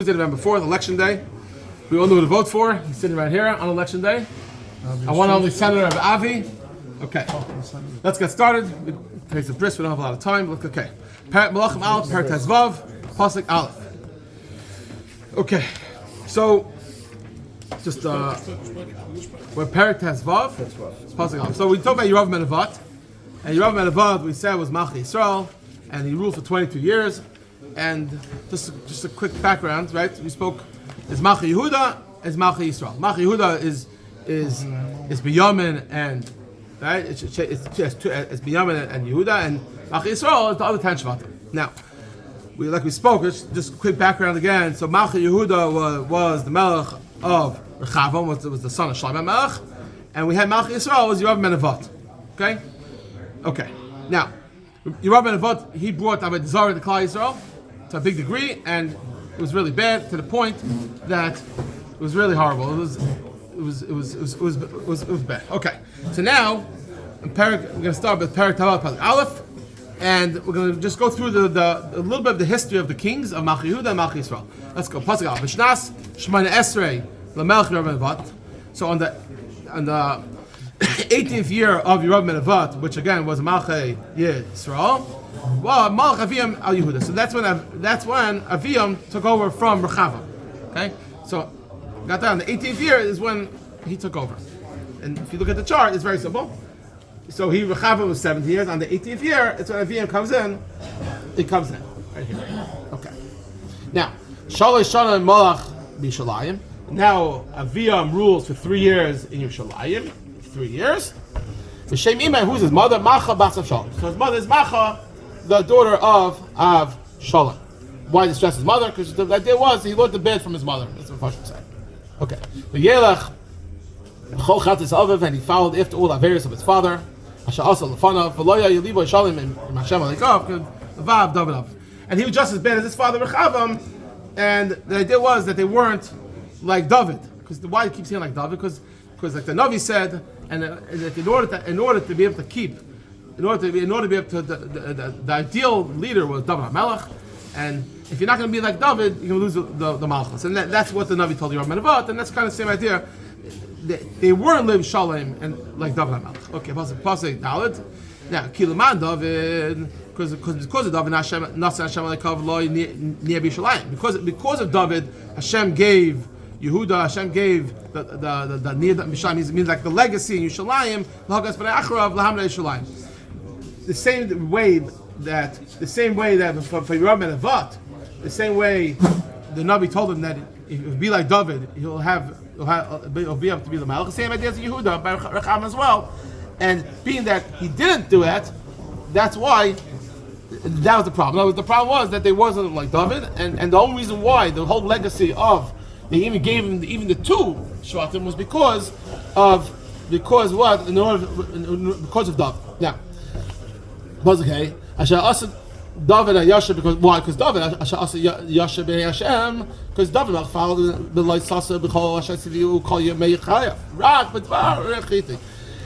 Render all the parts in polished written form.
Tuesday, November 4th, election day. We all know who to vote for. He's sitting right here on election day. I want only Senator of Avi. Okay, let's get started. In case of bris, we don't have a lot of time. Look, okay. Perek Malachim Aleph, Perek Tezvav, Pasuk Aleph. Okay, so just we're Perek Tezvav, Pasuk Aleph. So we talked about Yeravam and Avat, and Yeravam and Avat we said was Nach Yisrael, and he ruled for 22 years. And just a quick background, right? We spoke. Is Yehuda, is Yisrael. Yehuda is Abijam and right. It's Abijam and Yehuda, and Yisrael is the other 10 Shvatim. Now, we spoke. Just a quick background again. So Yehuda was the Melech of Rechavam, was the son of Shlomo Melech, and we had Yisrael was Yeravam and Avat. Okay. Now, Yeravam and Avat, he brought Avodah Zarah to Klal Yisrael to a big degree, and it was really bad to the point that it was really horrible. It was bad. Okay, so now we're going to start with Perek Pasuk Aleph, and we're going to just go through a little bit of the history of the kings of Yehuda and Yisrael. Let's go. Pasuk Aleph. V'shnas Shemona Esrei LaMelech Yeravam and Avat. So on the 18th year of Yeravam and Avat, which again was Malachim Yisrael. Well, Malach Aviyam al Yehuda. So that's when Aviyam took over from Rechavam. Okay, so got that on the 18th year is when he took over. And if you look at the chart, it's very simple. So Rechavam was 70 years. On the 18th year, it's when Aviyam comes in. It comes in right here. Okay. Now, Shalosh Shana Malach B'Yishalayim. Now Aviyam rules for 3 years in Yerushalayim. 3 years. V'Shem Imai, who's his mother? Macha Bas of Shalom. So his mother is Macha, the daughter of Shalom. Why did he stress his mother? Because the idea was he learned the bed from his mother. That's what Hashem said. Okay. V'Yelech Chol Chatzis Aviv, and he followed after all the various of his father. Asher Asa Lefanav V'Loya Yelibo Shalom and Hashem Alikav Vav David. And he was just as bad as his father Rechavam. And the idea was that they weren't like David. Because why he keeps saying like David? Because like the Navi said, and that in order to be able to keep, in order to be able to, the ideal leader was David HaMelech, and if you're not going to be like David, you're going to lose the Malchus, and that's what the Navi told Yeravam and Avat, and that's kind of the same idea. They weren't live Shalom and like David HaMelech. Okay, Pasuk Dalet. Now, Kilaman David, because of David, Hashem Nasa Hashem Alikav Lo Near B'Shalayim. Because of David, Hashem gave Yehuda, Hashem gave the B'Shalayim, means like the legacy in Yerushalayim, L'Hagas B'nai Acharav L'Hamna Yerushalayim. The same way that for Yeravam and Avat, the same way the Navi told him that if he'll be like David, he'll be able to be the Malach. The same idea as Yehuda by Rechavam as well. And being that he didn't do that, that's why that was the problem. The problem was that they wasn't like David, and the only reason why the whole legacy of they even gave him even the 2 Shvatim was because of David. Now, okay. Asher Asa David Yasha, because why? Because David Asher Asa Yasha B'nei Hashem, because David followed the light Sasa B'chol Hashem Tzivu Kol Yemei Chaya. Rak B'Dvar Rechiti.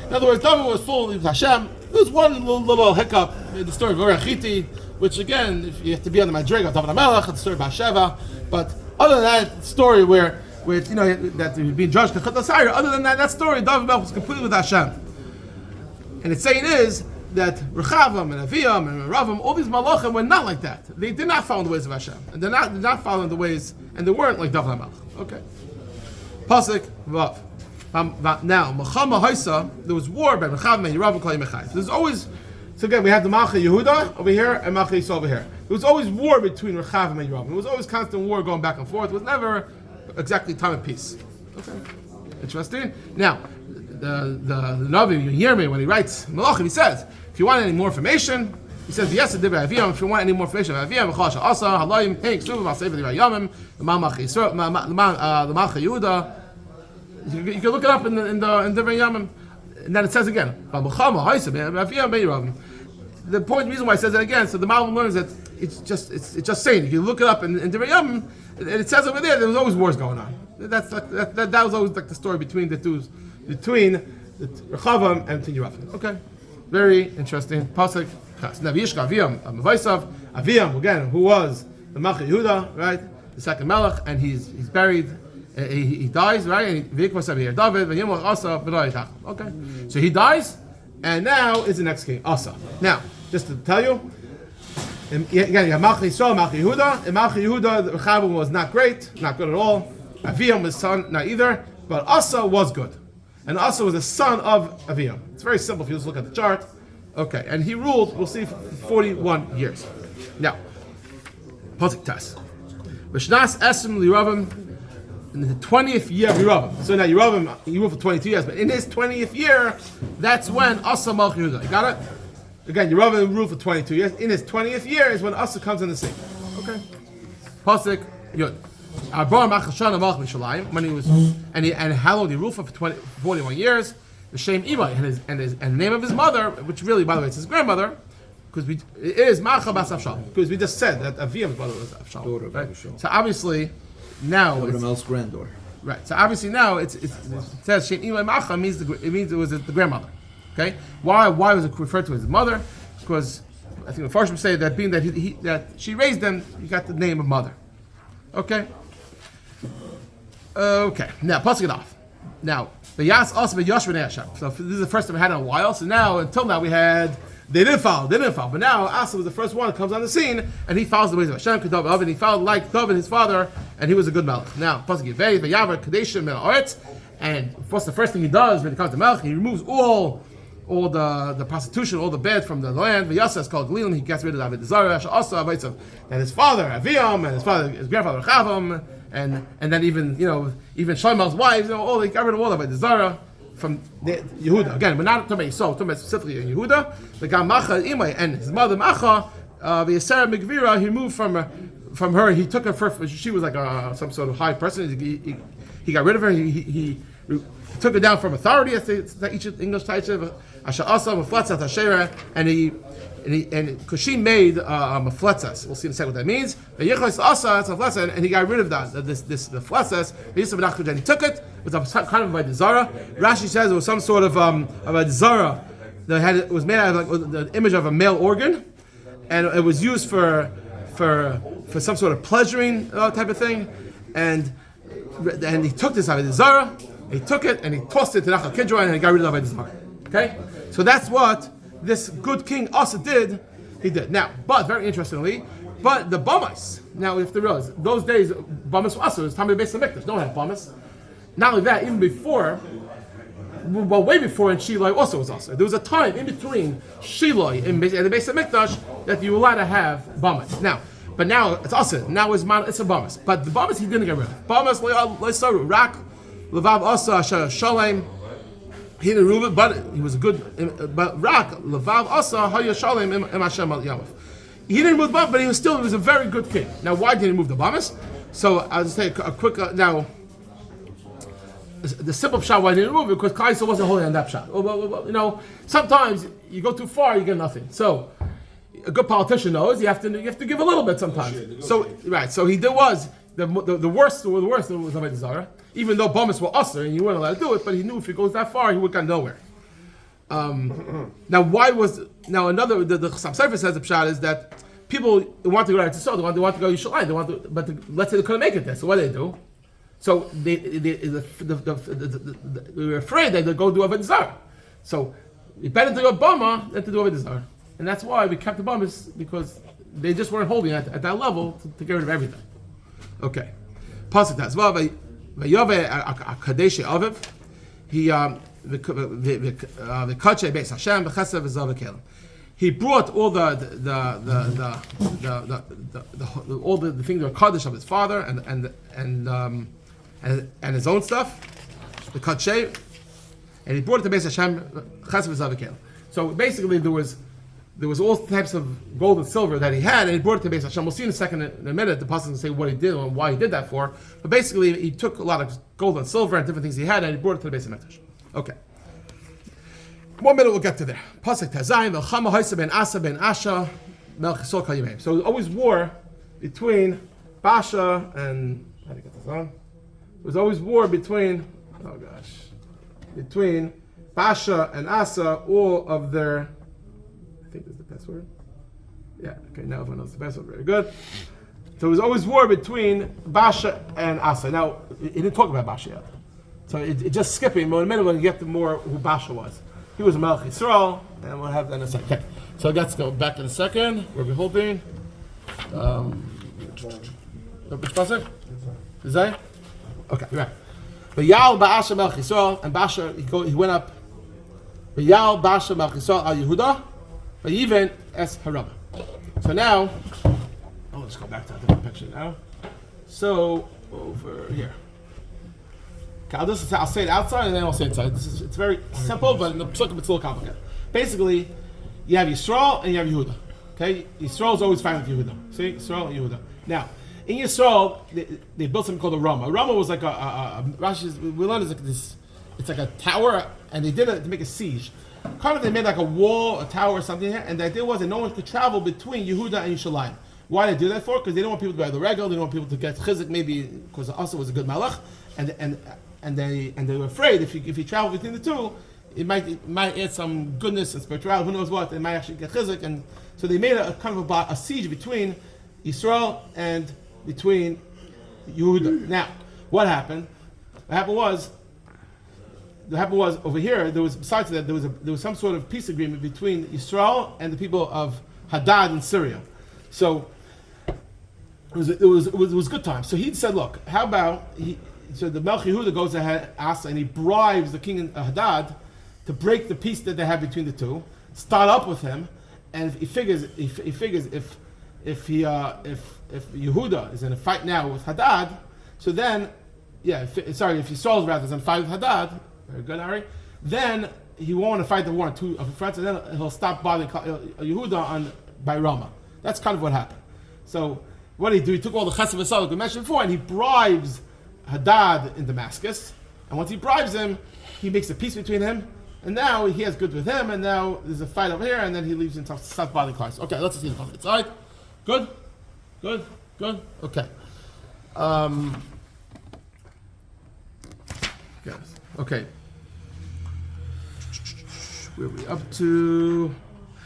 In other words, David was full of Hashem. There was one little hiccup in the story of Rechiti, which again, if you have to be on the Madrig of David HaMelech, the story of Baasha, but other than that story where that he was being judged, other than that story, David HaMelech was completely with Hashem. And its saying is that Rechavam and Aviyam and Yeravam, all these Malachim were not like that. They did not follow the ways of Hashem, and they're not following the ways, and they weren't like David HaMelech. Okay. Pasuk Vav. Now, Machama Haisa, there was war by Rechavam and Yeravam Kol Yemei. There's always, so again, we have the Malachim Yehuda over here and Malachim Yisrael over here. There was always war between Rechavam and Yeravam. There was always constant war going back and forth. It was never exactly time of peace. Okay, interesting. Now, the Navi Yomi, when he writes Malachim, he says, if you want any more information, he says, yes, Aviyam. If you want any more information about Aviyam, Asa, Halayim, Hank, Suv, Masayv, Yeravam, the Malachim Yehuda. You can look it up in the Yeravam, and then it says again, the point, reason why it says it again, so the Malachim learns that it's just saying. If you look it up in the Yeravam, it says over there was always wars going on. That was always like the story between the Rechavam and Yeravam. Okay, very interesting. Pasuk. Now Aviyam again, who was the Malachim Yehuda, right? the second Melech, and he's buried. He dies, right? And okay, so he dies, and now is the next king, Asa. Now, just to tell you, again, you have Nach Yisrael, Nach Yehuda. In Nach Yehuda, the Rechavam was not great, not good at all. Aviyam was son, not either, but Asa was good. And Asa was the son of Aviyam. It's very simple if you just look at the chart. Okay, and he ruled, we'll see, for 41 years. Now, Pasuk Tes. V'shnas esrim Yeravam, in the 20th year of Yeravam. So now Yeravam, he ruled for 22 years, but in his 20th year, that's when Asa Malach Yehuda. You got it? Again, Yeravam ruled for 22 years. In his 20th year is when Asa comes on the scene. Okay? Pasuk Yud. When he was, and how long did he rule for 41 years? The Shem Imai and the name of his mother, which really, by the way, it's his grandmother, because it is Macha Bas Avshal, because we just said that Aviyam's mother was Avshal. Right? So obviously now it's granddaughter. Right. So obviously now it says Shem Imai Macha means it was the grandmother. Okay. Why was it referred to as his mother? Because I think the Farshim say that being that that she raised them, you got the name of mother. Okay. Okay. Now passing it off. Now the Yas also be Yosh b'nei Hashem. So this is the first time we had in a while. So now until now we had they didn't follow. But now Asa was the first one that comes on the scene, and he follows the ways of Hashem, and he followed like David his father, and he was a good Melech. Now passing it Vei v'Yavar Kadeshim Mel Oretz, and of course the first thing he does when he comes to Melech, he removes all the prostitution, all the bed from the land. V'Yasa is called Galilim. He gets rid of David Zara, Asa, and his father Aviyam, and his grandfather Rechavam. And then even Shlomo's wives, all they got rid of all of it. The Zara from Yehuda. Again, we're not talking about Yisrael, we're talking about specifically Yehuda. The Gamacha Imai and his mother Macha, the Yisera Mikvira, he moved from her. He took her first. She was like some sort of high person. He got rid of her. He took her down from authority, as each English title. Asher Asa Mefletzat Asherah, and because she made mefletzas, we'll see in a second what that means. And he got rid of the fletzas. And he took it. It was a kind of a Zara. Rashi says it was some sort of a Zara that it was made out of like the image of a male organ, and it was used for some sort of pleasuring type of thing. And he took this out of the Zara. He took it and he tossed it to Nach and he got rid of the Zara. Okay, so that's what this good king Asa did. He did. Now, but very interestingly, the Bamas. Now, if they realize those days, Bamas Asa was Tamei Beis Hamikdash. Don't have Bamas. Not only that, even before, well, way before, in Shiloh also was Asa. There was a time in between Shiloh and the Beis Hamikdash that you were allowed to have Bamas. But now it's Asa. Now it's a Bamas. But the Bamas he didn't get rid of. Bamas Rak Levav Asa Asher Shalem. He didn't remove it, but he was a good. But Rak Levav Asa Hayya Shalem Im Hashem Al Yamav. He didn't remove the Bamas, but he was a very good king. Now, why did he remove the Bamas? So I'll just take a quick now. The simple shot why he didn't remove it because Kaisa wasn't holding on that shot. Sometimes you go too far, you get nothing. So a good politician knows you have to give a little bit sometimes. So he did was the worst was Avodah Zarah. Even though Bamas were usher and you weren't allowed to do it, but he knew if he goes that far, he would go nowhere. Now, why was the Successors says the pshat is that people want to go to Yisrael, they want to go to Yerushalayim, let's say they couldn't make it there. So what do they do? So they were afraid that they'd go do Avodah Zarah. So it's better to go Bama than to do Avodah Zarah, and that's why we kept the Bamas because they just weren't holding at that level to get rid of everything. Okay, pasuk as well. Vayove Kadesh Aviv. He the Kache Beis Hashem v'Chesav v'Zav v'Kelim. He brought all the things that were kaddish of his father and his own stuff, the Kache, and he brought it to Beis Hashem Chesav v'Zav v'Kelim. So basically there was all types of gold and silver that he had, and he brought it to Beis Hashem. We'll see in a minute, the pasuk will say what he did and why he did that for. But basically, he took a lot of gold and silver and different things he had, and he brought it to the Beis Hamikdash. Okay. 1 minute, we'll get to there. Pasuk Tazayim, V'chama Haisa ben Asa ben Asha, Melchisol Kal Yimei. So there was always war between Baasha and, how do you get this on? There was always war between Baasha and Asa, all of their, I think that's the password. Yeah, okay, now everyone knows the password, very good. there was always war between Baasha and Asa. Now, he didn't talk about Baasha yet. So it just skipping, but in a minute when you get to more who Baasha was. He was a Melech Yisrael, and we'll have that in a second. Okay. So let's go back in a second. Where we're holding. Which pasuk? Is that? Okay, right. V'yal Baasha Melech Yisrael, and Baasha, he went up. V'yal Baasha Melech Yisrael al Yehuda, v'yiven es Ramah. So now, let's go back to the picture now. So over here. Okay, I'll say it outside and then I'll say it inside. It's very simple, but in the psukim it's a little complicated. Basically, you have Yisrael and you have Yehuda. Okay, Yisrael is always fine with Yehuda. See, Yisrael and Yehuda. Now, in Yisrael, they built something called a Ramah. A Ramah was like we learned it's like a tower, and they did it to make a siege. Kind of, they made like a wall, a tower, or something here, and the idea was that no one could travel between Yehuda and Yerushalayim. Why did they do that for? Because they didn't want people to go to the regal, they didn't want people to get chizik, maybe because Asa was a good malach, and they were afraid if you travel between the two, it might add some goodness and spirituality, who knows what, it might actually get chizik, and so they made a kind of a siege between Yisrael and between Yehuda. Now, what happened? What happened was over here. There was, besides that, there was some sort of peace agreement between Yisrael and the people of Hadad in Syria. So it was good times. So he said, "Look, how about so the Melech Yehuda goes ahead, Asa, and he bribes the king Hadad to break the peace that they have between the two, start up with him, and he figures if Yehuda is in a fight now with Hadad, so then, if Yisrael's rather is in a fight with Hadad, very good, Ari, then he won't want to fight the war on two of fronts, and then he'll stop bothering Yehuda by Ramah. That's kind of what happened. So what did he do? He took all the chesed v'sal like we mentioned before, and he bribes Hadad in Damascus. And once he bribes him, he makes a peace between him, and now he has good with him, and now there's a fight over here, and then he leaves and starts bothering Christ. Okay, let's see the conflict. All right, good. Okay. Okay. Where are we up to?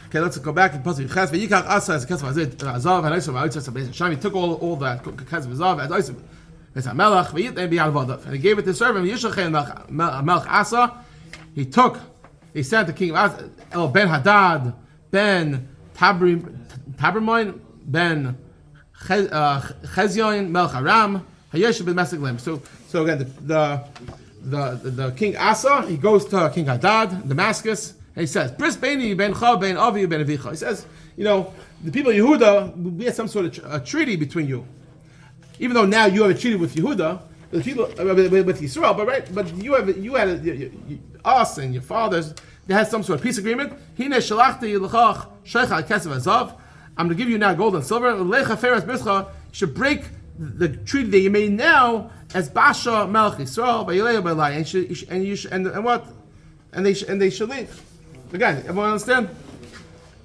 Okay, let's go back to the pasuk. Ches v'yikach Asa as a kesef azav and Yisrael v'yitzas abizim. Shami took all that kesef azav as Yisrael as a melech v'yitnei b'yad vadav, and he gave it to servant Yishalchem melech Asa. He sent the king of Asa, El ben Hadad ben Tabermoin ben Chezyon melech Aram hayesh ben Meseglim. So again, the king Asa, he goes to King Hadad in Damascus. And he says, "Bris beini ben cha ben Aviyam ben Avicha." He says, the people of Yehuda, we had some sort of a treaty between you. Even though now you have a treaty with Yehuda, the people with Yisrael, but you had us and your fathers. They had some sort of peace agreement. Hine shalachti l'chach sheicha kesef azav. I'm going to give you now gold and silver. Lecha feres brischa should break the treaty that you made now as Baasha Melech Yisrael by Yelei by and they should leave. Again, everyone understand?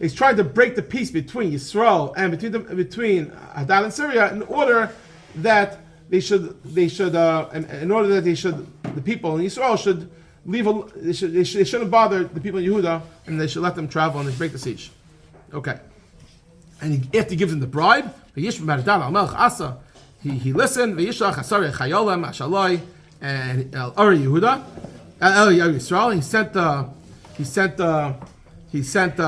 He's trying to break the peace between Yisrael and between Hadad and Syria in order that the people in Yisrael should leave. They shouldn't bother the people in Yehuda, and they should let them travel and they break the siege. Okay. And after he gives them the bribe, he listened. V'yishlach asarei chayolim ashaloi and el Yehuda, el Yisrael. He sent the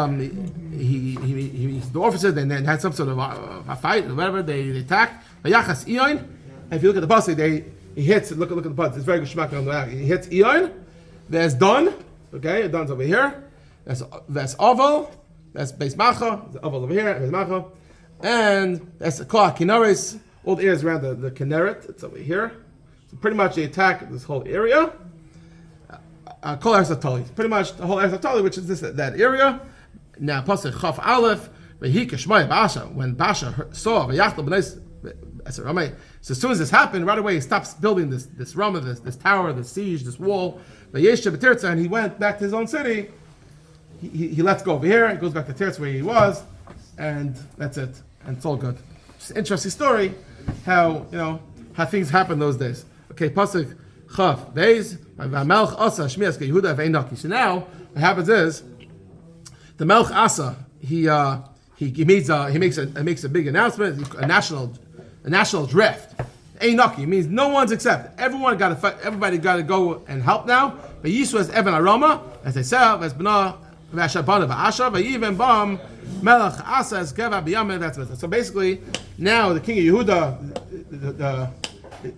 officers, and then had some sort of a fight or whatever. They attacked. V'yachas Iyon. And if you look at the pasuk, he hits. Look at the pasuk. It's very good shmak on the back. He hits Iyon. There's Don. Okay, Don's over here. That's Oval. That's Beis Macha. The Oval over here. Beis Macha. And that's the Kol Kinaris. All the areas around the Kinneret. It's over here. So pretty much they attack this whole area. Kol Eretz Atali. Pretty much the whole Eretz Atali, which is that area. Now, pasuk Chaf Aleph. V'hi k'shmai Baasha. When Baasha saw v'yachtal b'nei Ramah. So as soon as this happened, right away he stops building this Ramah, this tower, this siege, this wall. V'yeshe b'Tirza, and he went back to his own city. He lets go over here. He goes back to Tirza where he was, and that's it. And it's all good. Just an interesting story. How things happen those days. Okay, pasuk Chaf Beis. Melech Asa Shmias Yehuda ve'Naki. So now what happens is the Melech Asa he makes a big announcement, a national national draft. Einaki means no one's accepted. Everybody got to go and help now. But Yisrael is Evan Aroma, as they said, as Bana Vashabana Baasha, Aviyam Bam Melach Asa as Geva Abijam. That's it. So basically, now the king of Yehuda,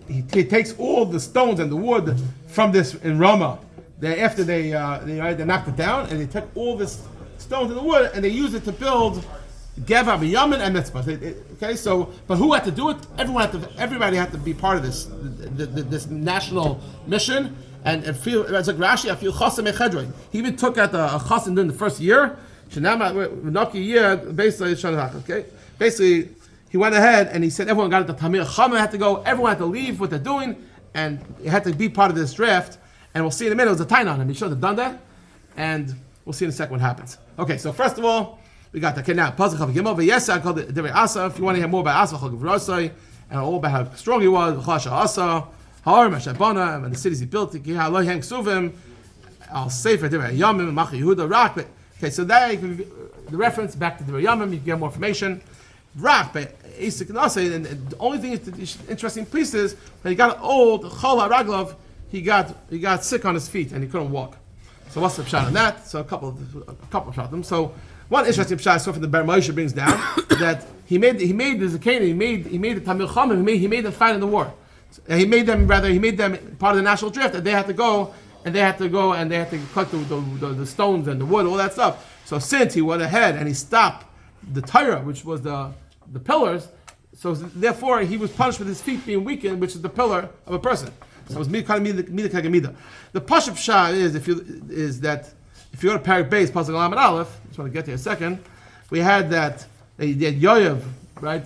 he takes all the stones and the wood from this in Ramah. After they knocked it down, and they took all this stones and the wood, and they used it to build Geva Abijam and Mitzvah. Okay, so but who had to do it? Everybody had to be part of this national mission. And feel it's like Rashi. I feel chasam echedroi. He even took out a chasam during the first year. Okay, basically he went ahead and he said everyone got it. The Tamir Chama had to go. Everyone had to leave what they're doing, and he had to be part of this draft. And we'll see in a minute. It was a time on him. He should have done that, and we'll see in a second what happens. Okay, so first of all, we got that. Okay, now Pasuk Chav Gimel. Yes, I called it Divrei Asa. If you want to hear more about Asa, and all about how strong he was, Asa. And the cities he built, I'll say for Yehudah, Mach Yehuda, Rak. Okay, so that the reference back to the Yeravam, you can get more information. Rak, but and the only thing interesting piece is when he got old, Chol HaRaglov, he got sick on his feet and he couldn't walk. So what's the pshat on that? So a couple of pshatim. So one interesting pshat so from the Ber Moshe brings down that he made the Zakane, he made the Tamil Chachamim, he made them fight in the war. He made them part of the national draft, and they had to go and they had to collect the stones and the wood, all that stuff. So since he went ahead and he stopped the Torah, which was the pillars, so therefore he was punished with his feet being weakened, which is the pillar of a person. So it was mida kagamida. The pashup shah is that if you go to Perek Beis, Pasuk Lamed Aleph, I just want to get there a second. We had that Yoav, right,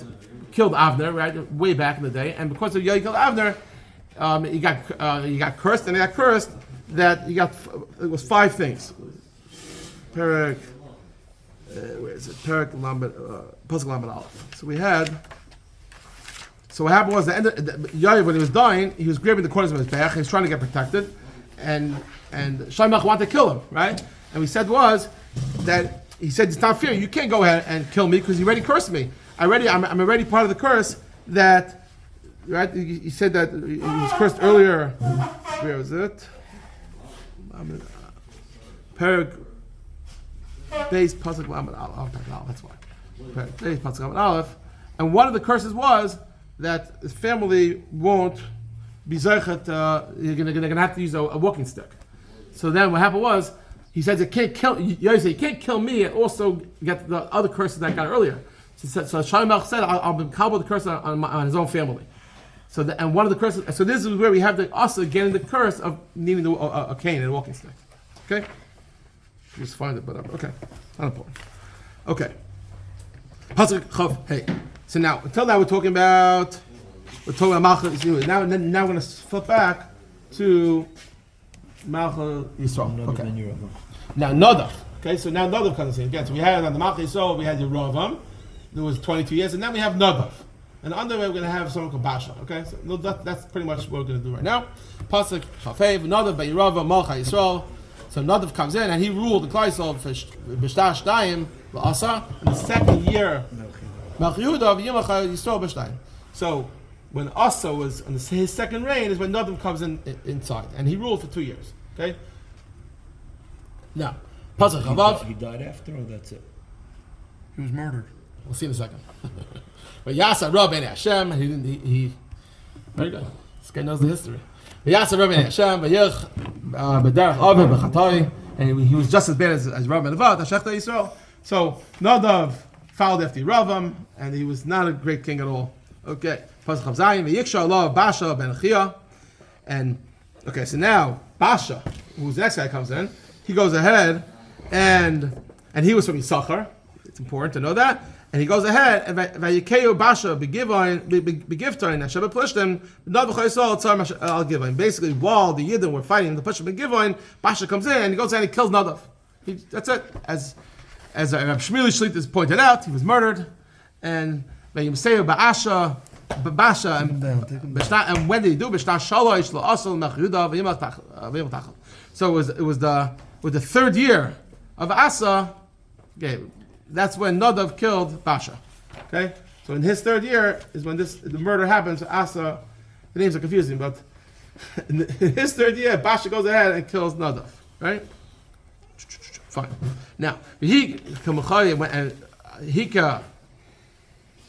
killed Avner, right, way back in the day, and because of Yoav killed Avner, he got cursed, and he got cursed that it was 5 things. Perek, where is it? Perek Lamed, Pasuk Lamed Aleph. So what happened was Yoav, when he was dying, he was grabbing the corners of his back, he was trying to get protected, and Shloimeh wanted to kill him, right? And we said he said it's not fair. You can't go ahead and kill me because you already cursed me. I'm already part of the curse that, right? He said that he was cursed earlier. Where was it? Perek Beis Pasuk Lamed Aleph. That's why. Perek Beis Pasuk Lamed Aleph. And one of the curses was that his family won't be zeichet. You're gonna have to use a walking stick. So then what happened was he said, "You can't kill me, and also get the other curses that I got earlier." So Shloimeh said, "I'll be called the curse on his own family." So one of the curses. So this is where we have the Asa getting the curse of needing a cane and a walking stick. Okay, just find it, but okay, not important. Okay, Pasuk Chav. Hey, so now until now we're talking about Malachim. Now we're going to flip back to Malachim Yisrael. Okay. Now Nadav. Okay, so now Nadav comes in again. So we had on the Malachim Yisrael, we had Yeravam. There was 22 years, and now we have Nadav. And under it, we're going to have someone called Baasha. Okay, so that's pretty much what we're going to do right now. Pasuk Chafev Nadav by Yeravam Malachim Yisrael. So Nadav comes in and he ruled the Klal Yisrael for B'shtash Daim Asa in the second year. Yehudah and Yisrael. So when Asa was in his second reign is when Nadab comes inside, and he ruled for 2 years. Okay. Now, Pasuk Chavav. He died after, or that's it? He was murdered. We'll see in a second. But Yasa Rab and Hashem, he very good. This guy knows the history. Yasa Rab and Hashem, B'derech Avim B'chatai, and he was just as bad as Rab and Avad, Hashechta Yisrael. So Nadav followed after Yeravam, and he was not a great king at all. Okay, Pasuk Chav Zayin, V'yiksha Allah Baasha ben Achia, and okay, so now Baasha, who's the next guy, comes in. He goes ahead, and he was from Yisachar. It's important to know that. And he goes ahead, and Vayikeyu Baasha begivtain Hashem Plishtim Nadav Chayisol Tzar Al Givain. Basically, while the Yidden were fighting the Plishtim Givain, Baasha comes in and he goes ahead and he kills Nadav. That's it. As Rab Shmuel Shlit has pointed out, he was murdered, and Vayimseyu Baasha, and when did he do? So it was the third year of Asa. Okay, that's when Nadav killed Baasha. Okay, So in his third year is when the murder happens. Asa, the names are confusing, but in his third year, Baasha goes ahead and kills Nadav. Right? Fine. Now he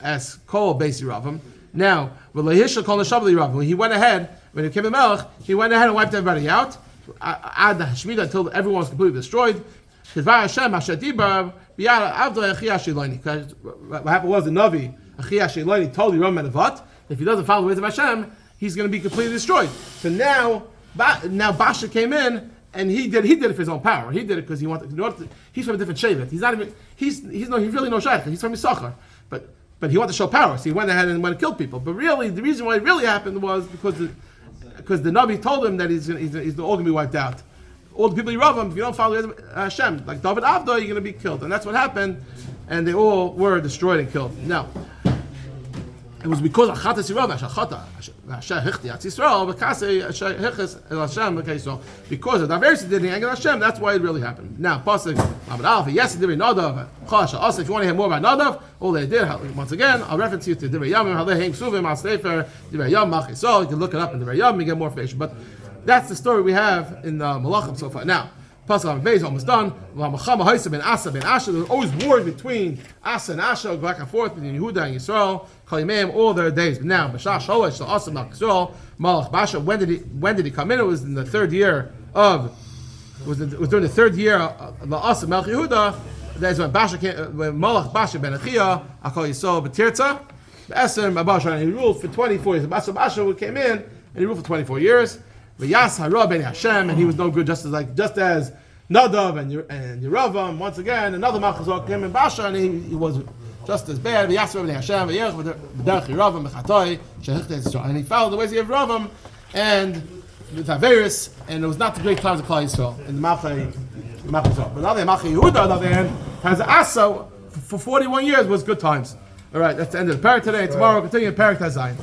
as Kol Beis Yeravam. Now when he went ahead when he came to Melech, he went ahead and wiped everybody out. Until everyone was completely destroyed. What happened was the Navi told Yeravam if he doesn't follow the ways of Hashem, he's going to be completely destroyed. So now Baasha came in and he did it for his own power. He did it because he wanted. He's from a different shevet. He's not even. He's really no shaykh. He's from Yisachar. But he wanted to show power, so he went ahead and went and killed people. But really, the reason why it really happened was because the Navi told him that he's all going to be wiped out. All the people Yeravam, if you don't follow Hashem, like David Avda, you're going to be killed. And that's what happened. And they all were destroyed and killed. Now, it was because of Chatas Yeravam, because of diversity did the anger of Hashem, that's why it really happened. Now, Pasuk, yes, Nadav, Asa, if you want to hear more about Nadav, all they did, once again, I'll reference you to Yeravam, you can look it up in Yeravam and get more information. But that's the story we have in the Malachim so far. Now, Pasuk is almost done. There was always wars between Asa and Asha, back and forth between Yehudah and Yisrael, all their days. But now, Baasha, when did he come in? It was in the third year of. It was during the third year of the Asa Melch Yehuda. That's when Baasha came. When Malach Baasha ben Achia, Akol Yisrael B'Tirza, B'Eser Baasha, and he ruled for 24 years. Baasha came in and he ruled for 24 years. V'yas hara ben Hashem, and he was no good, just as Nadav and Yeravam. Once again, another Malchus came in Baasha, and he was just as bad. V'yas hara ben Hashem, v'derech Yeravam b'chatoi shehichtei Yisrael, and he followed the ways of Yeravam and with Averis, and it was not the great times of Klal Yisrael in the Malchus. But now the Malchus Yehuda, on the other hand, has Asa for 41 years was good times. All right, that's the end of the Perek today. Tomorrow we'll continue Perek Zayin.